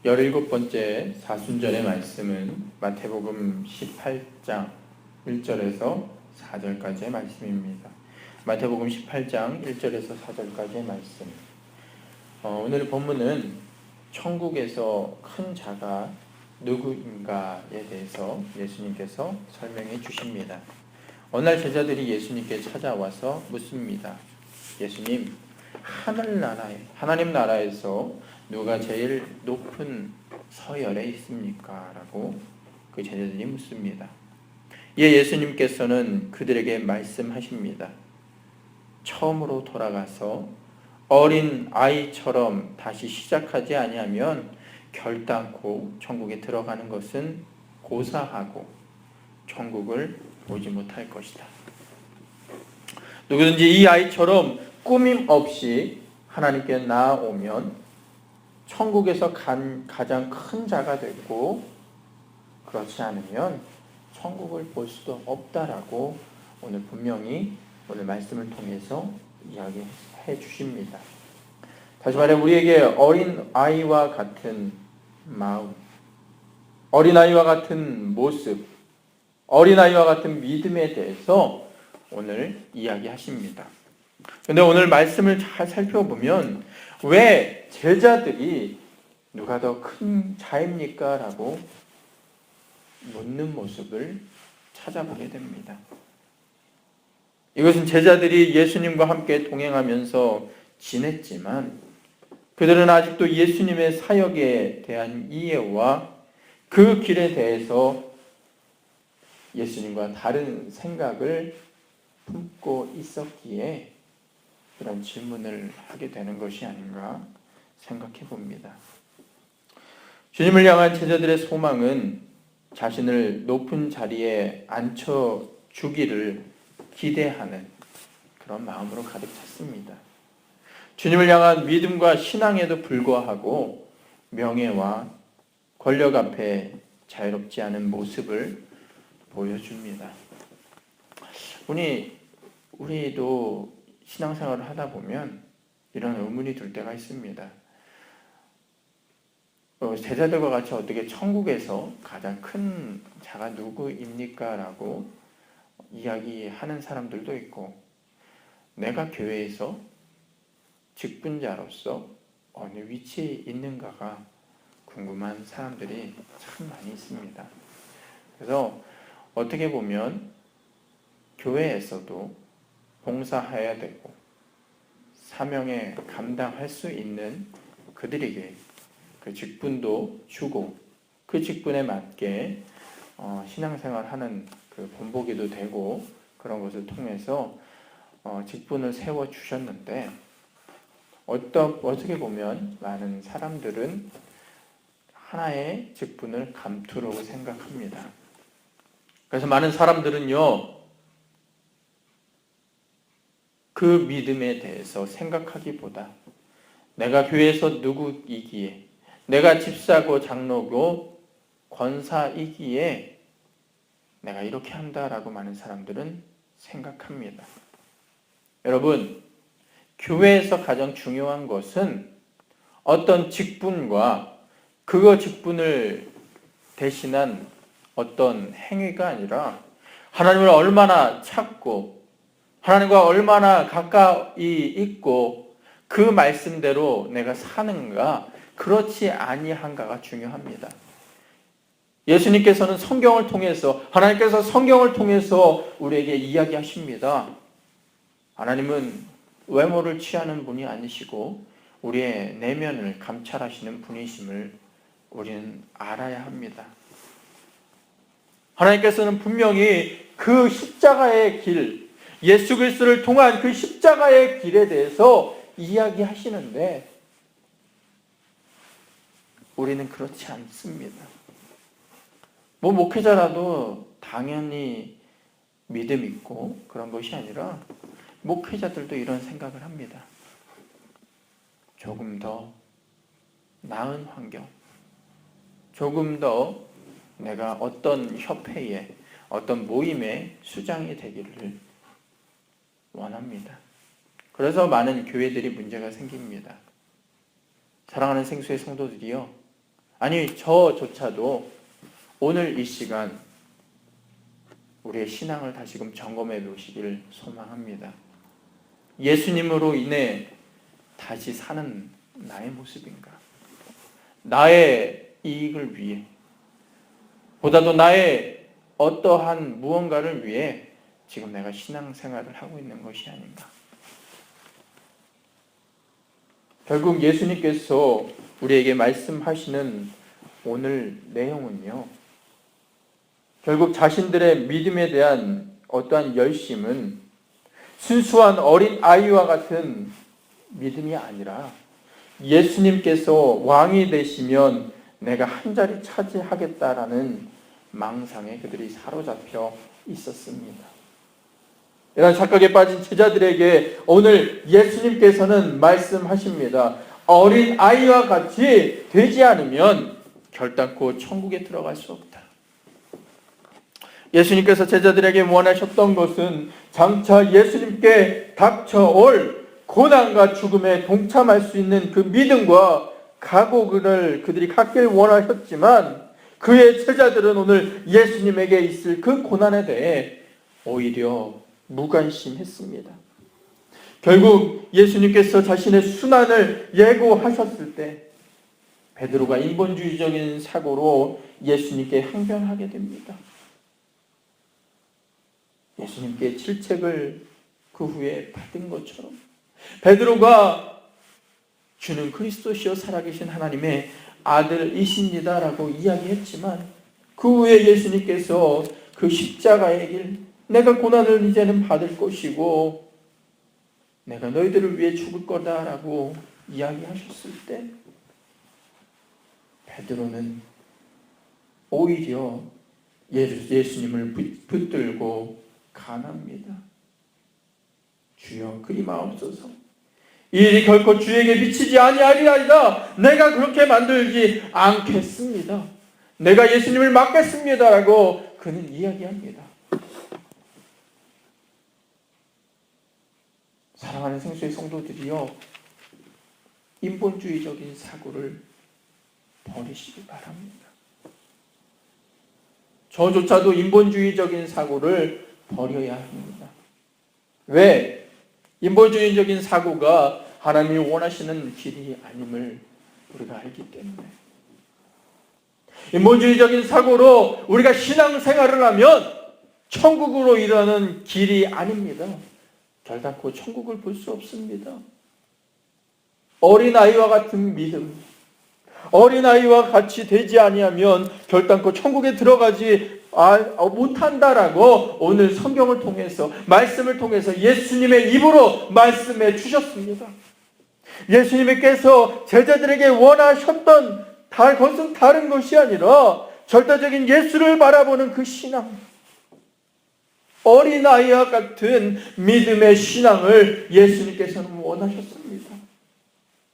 17번째 사순절의 말씀은 마태복음 18장 1절에서 4절까지의 말씀입니다. 마태복음 18장 1절에서 4절까지의 말씀. 오늘 본문은 천국에서 큰 자가 누구인가에 대해서 예수님께서 설명해 주십니다. 어느 날 제자들이 예수님께 찾아와서 묻습니다. 예수님, 하나님 나라에서 누가 제일 높은 서열에 있습니까? 라고 그 제자들이 묻습니다. 이에 예수님께서는 그들에게 말씀하십니다. 처음으로 돌아가서 어린 아이처럼 다시 시작하지 아니하면 결단코 천국에 들어가는 것은 고사하고 천국을 보지 못할 것이다. 누구든지 이 아이처럼 꾸밈 없이 하나님께 나아오면 천국에서 가장 큰 자가 되고, 그렇지 않으면 천국을 볼 수도 없다라고 오늘 분명히 오늘 말씀을 통해서 이야기해 주십니다. 다시 말해 우리에게 어린 아이와 같은 마음, 어린 아이와 같은 모습, 어린 아이와 같은 믿음에 대해서 오늘 이야기하십니다. 그런데 오늘 말씀을 잘 살펴보면 왜 제자들이 누가 더 큰 자입니까? 라고 묻는 모습을 찾아보게 됩니다. 이것은 제자들이 예수님과 함께 동행하면서 지냈지만 그들은 아직도 예수님의 사역에 대한 이해와 그 길에 대해서 예수님과 다른 생각을 품고 있었기에 그런 질문을 하게 되는 것이 아닌가 생각해 봅니다. 주님을 향한 제자들의 소망은 자신을 높은 자리에 앉혀주기를 기대하는 그런 마음으로 가득 찼습니다. 주님을 향한 믿음과 신앙에도 불구하고 명예와 권력 앞에 자유롭지 않은 모습을 보여줍니다. 우리도 신앙생활을 하다 보면 이런 의문이 들 때가 있습니다. 제자들과 같이 어떻게 천국에서 가장 큰 자가 누구입니까? 라고 이야기하는 사람들도 있고, 내가 교회에서 직분자로서 어느 위치에 있는가가 궁금한 사람들이 참 많이 있습니다. 그래서 어떻게 보면 교회에서도 봉사해야 되고 사명에 감당할 수 있는 그들에게 그 직분도 주고 그 직분에 맞게 신앙생활하는 그 본보기도 되고 그런 것을 통해서 직분을 세워주셨는데 어떻게 보면 많은 사람들은 하나의 직분을 감투라고 생각합니다. 그래서 많은 사람들은요, 그 믿음에 대해서 생각하기보다 내가 교회에서 누구이기에, 내가 집사고 장로고 권사이기에 내가 이렇게 한다라고 많은 사람들은 생각합니다. 여러분, 교회에서 가장 중요한 것은 어떤 직분과 그 직분을 대신한 어떤 행위가 아니라 하나님을 얼마나 찾고 하나님과 얼마나 가까이 있고 그 말씀대로 내가 사는가, 그렇지 아니한가가 중요합니다. 예수님께서는 성경을 통해서, 하나님께서 성경을 통해서 우리에게 이야기하십니다. 하나님은 외모를 취하는 분이 아니시고 우리의 내면을 감찰하시는 분이심을 우리는 알아야 합니다. 하나님께서는 분명히 그 십자가의 길, 예수 그리스도를 통한 그 십자가의 길에 대해서 이야기하시는데 우리는 그렇지 않습니다. 목회자라도 당연히 믿음 있고 그런 것이 아니라 목회자들도 이런 생각을 합니다. 조금 더 나은 환경, 조금 더 내가 어떤 협회에, 어떤 모임의 수장이 되기를 원합니다. 그래서 많은 교회들이 문제가 생깁니다. 사랑하는 생수의 성도들이요, 아니 저조차도 오늘 이 시간 우리의 신앙을 다시금 점검해 보시길 소망합니다. 예수님으로 인해 다시 사는 나의 모습인가? 나의 이익을 위해, 보다도 나의 어떠한 무언가를 위해 지금 내가 신앙생활을 하고 있는 것이 아닌가? 결국 예수님께서 우리에게 말씀하시는 오늘 내용은요, 결국 자신들의 믿음에 대한 어떠한 열심은 순수한 어린 아이와 같은 믿음이 아니라 예수님께서 왕이 되시면 내가 한 자리 차지하겠다라는 망상에 그들이 사로잡혀 있었습니다. 이런 착각에 빠진 제자들에게 오늘 예수님께서는 말씀하십니다. 어린 아이와 같이 되지 않으면 결단코 천국에 들어갈 수 없다. 예수님께서 제자들에게 원하셨던 것은 장차 예수님께 닥쳐올 고난과 죽음에 동참할 수 있는 그 믿음과 각오를 그들이 갖길 원하셨지만 그의 제자들은 오늘 예수님에게 있을 그 고난에 대해 오히려 무관심했습니다. 결국 예수님께서 자신의 순환을 예고하셨을 때 베드로가 인본주의적인 사고로 예수님께 항변하게 됩니다. 예수님께 질책을 그 후에 받은 것처럼 베드로가 주는 그리스도시요 살아계신 하나님의 아들이십니다라고 이야기했지만 그 후에 예수님께서 그 십자가의 길, 내가 고난을 이제는 받을 것이고 내가 너희들을 위해 죽을 거다라고 이야기하셨을 때 베드로는 오히려 예수님을 붙들고 간합니다. 주여 그리 마옵소서. 이 일이 결코 주에게 미치지 아니하리이다. 내가 그렇게 만들지 않겠습니다. 내가 예수님을 맡겠습니다라고 그는 이야기합니다. 사랑하는 생수의 성도들이여, 인본주의적인 사고를 버리시기 바랍니다. 저조차도 인본주의적인 사고를 버려야 합니다. 왜? 인본주의적인 사고가 하나님이 원하시는 길이 아님을 우리가 알기 때문에. 인본주의적인 사고로 우리가 신앙생활을 하면 천국으로 이르는 길이 아닙니다. 결단코 천국을 볼 수 없습니다. 어린아이와 같은 믿음, 어린아이와 같이 되지 아니하면 결단코 천국에 들어가지 못한다라고 오늘 성경을 통해서, 말씀을 통해서 예수님의 입으로 말씀해 주셨습니다. 예수님께서 제자들에게 원하셨던 것은 다른 것이 아니라 절대적인 예수를 바라보는 그 신앙, 어린아이와 같은 믿음의 신앙을 예수님께서는 원하셨습니다.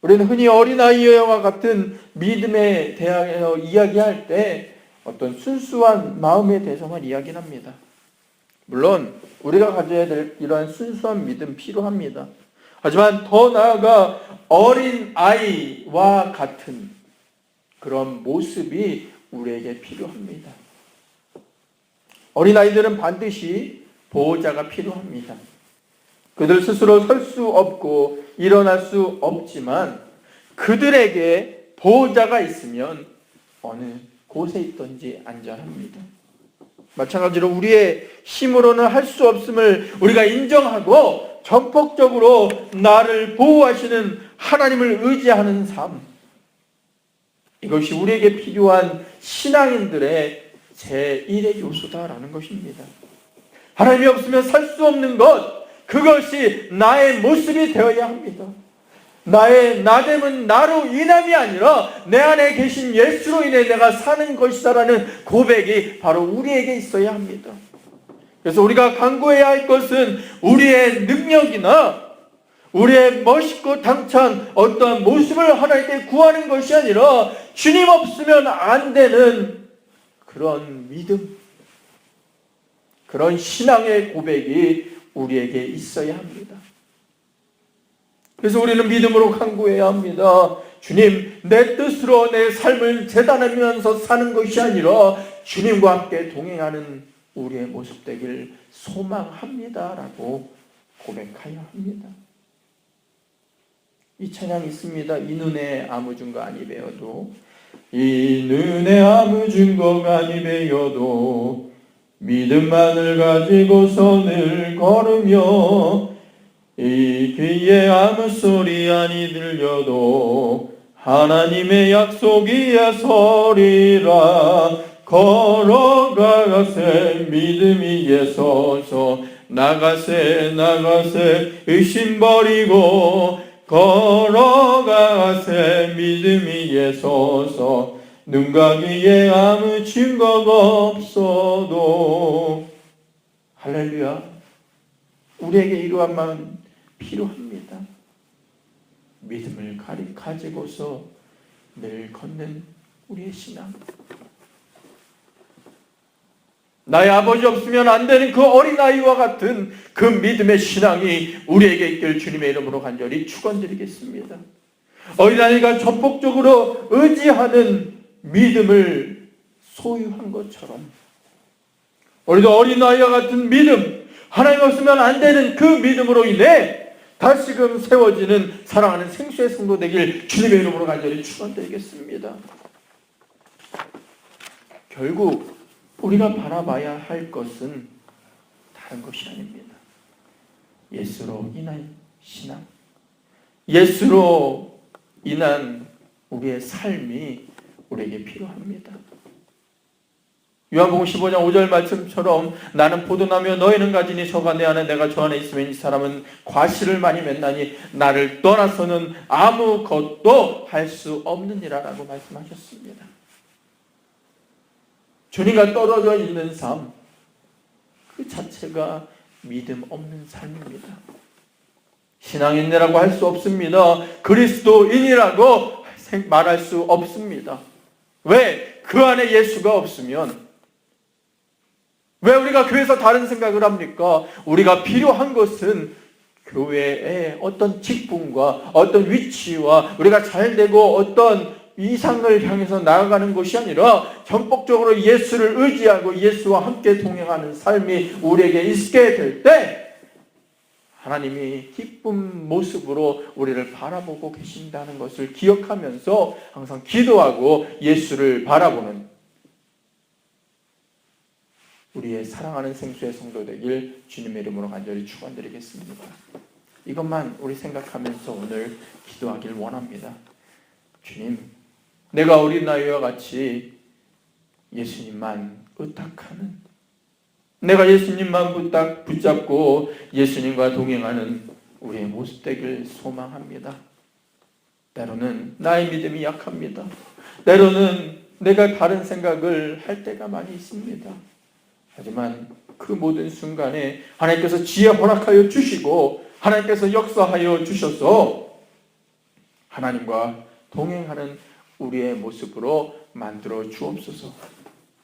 우리는 흔히 어린아이와 같은 믿음에 대하여 이야기할 때 어떤 순수한 마음에 대해서만 이야기를 합니다. 물론 우리가 가져야 될 이러한 순수한 믿음 필요합니다. 하지만 더 나아가 어린아이와 같은 그런 모습이 우리에게 필요합니다. 어린아이들은 반드시 보호자가 필요합니다. 그들 스스로 설 수 없고 일어날 수 없지만 그들에게 보호자가 있으면 어느 곳에 있든지 안전합니다. 마찬가지로 우리의 힘으로는 할 수 없음을 우리가 인정하고 전폭적으로 나를 보호하시는 하나님을 의지하는 삶, 이것이 우리에게 필요한 신앙인들의 제1의 요소다라는 것입니다. 하나님이 없으면 살 수 없는 것, 그것이 나의 모습이 되어야 합니다. 나의 나됨은 나로 인함이 아니라 내 안에 계신 예수로 인해 내가 사는 것이다라는 고백이 바로 우리에게 있어야 합니다. 그래서 우리가 간구해야 할 것은 우리의 능력이나 우리의 멋있고 당찬 어떠한 모습을 하나님께 구하는 것이 아니라 주님 없으면 안 되는 그런 믿음, 그런 신앙의 고백이 우리에게 있어야 합니다. 그래서 우리는 믿음으로 간구해야 합니다. 주님, 내 뜻으로 내 삶을 재단하면서 사는 것이 아니라 주님과 함께 동행하는 우리의 모습 되길 소망합니다라고 고백하여 합니다. 이 찬양이 있습니다. 이 눈에 아무 증거 아니 배어도, 이 눈에 아무 증거가 아니 배어도 믿음만을 가지고서 늘 걸으며, 이 귀에 아무 소리 아니 들려도 하나님의 약속이야 서리라. 걸어가세 믿음 위에 서서, 나가세 의심 버리고, 걸어가세 믿음 위에 서서, 눈과 귀에 아무 증거가 없어도. 할렐루야. 우리에게 이러한 마음 필요합니다. 믿음을 가지고서 늘 걷는 우리의 신앙. 나의 아버지 없으면 안 되는 그 어린아이와 같은 그 믿음의 신앙이 우리에게 있길 주님의 이름으로 간절히 축원드리겠습니다. 어린아이가 전폭적으로 의지하는 믿음을 소유한 것처럼 우리도 어린아이와 같은 믿음, 하나님 없으면 안 되는 그 믿음으로 인해 다시금 세워지는 사랑하는 생수의 성도 되길 주님의 이름으로 간절히 축원드리겠습니다. 결국 우리가 바라봐야 할 것은 다른 것이 아닙니다. 예수로 인한 신앙, 예수로 인한 우리의 삶이 우리에게 필요합니다. 요한복음 15장 5절 말씀처럼 나는 포도나무여 너희는 가지니 저가 내 안에 내가 저 안에 있으면 이 사람은 과실을 많이 맺나니 나를 떠나서는 아무것도 할 수 없느니라 라고 말씀하셨습니다. 주님과 떨어져 있는 삶, 그 자체가 믿음 없는 삶입니다. 신앙인이라고 할 수 없습니다. 그리스도인이라고 말할 수 없습니다. 왜? 그 안에 예수가 없으면, 왜 우리가 교회에서 다른 생각을 합니까? 우리가 필요한 것은 교회의 어떤 직분과 어떤 위치와 우리가 잘 되고 어떤 이상을 향해서 나아가는 것이 아니라 전폭적으로 예수를 의지하고 예수와 함께 동행하는 삶이 우리에게 있게 될 때 하나님이 기쁜 모습으로 우리를 바라보고 계신다는 것을 기억하면서 항상 기도하고 예수를 바라보는 우리의 사랑하는 생수의 성도 되길 주님의 이름으로 간절히 축원드리겠습니다. 이것만 우리 생각하면서 오늘 기도하길 원합니다. 주님, 내가 어린아이와 같이 예수님만 의탁하는, 내가 예수님만 붙잡고 예수님과 동행하는 우리의 모습 되길 소망합니다. 때로는 나의 믿음이 약합니다. 때로는 내가 다른 생각을 할 때가 많이 있습니다. 하지만 그 모든 순간에 하나님께서 지혜 허락하여 주시고 하나님께서 역사하여 주셔서 하나님과 동행하는 우리의 모습으로 만들어 주옵소서.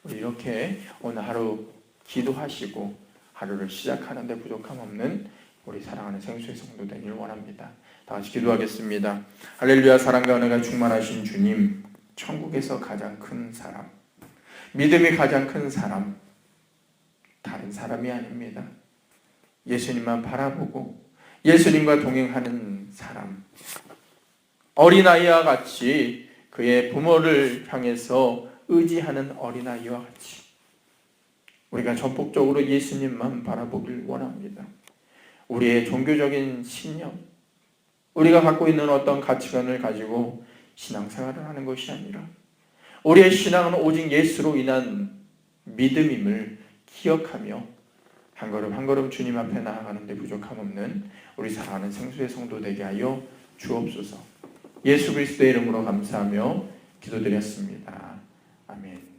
우리 이렇게 오늘 하루 기도하시고 하루를 시작하는 데 부족함 없는 우리 사랑하는 생수의 성도 되길 원합니다. 다 같이 기도하겠습니다. 할렐루야. 사랑과 은혜가 충만하신 주님, 천국에서 가장 큰 사람, 믿음이 가장 큰 사람, 다른 사람이 아닙니다. 예수님만 바라보고 예수님과 동행하는 사람, 어린아이와 같이 그의 부모를 향해서 의지하는 어린아이와 같이 우리가 전폭적으로 예수님만 바라보길 원합니다. 우리의 종교적인 신념, 우리가 갖고 있는 어떤 가치관을 가지고 신앙생활을 하는 것이 아니라 우리의 신앙은 오직 예수로 인한 믿음임을 기억하며 한 걸음 한 걸음 주님 앞에 나아가는 데 부족함 없는 우리 사랑하는 생수의 성도 되게 하여 주옵소서. 예수 그리스도의 이름으로 감사하며 기도드렸습니다. 아멘.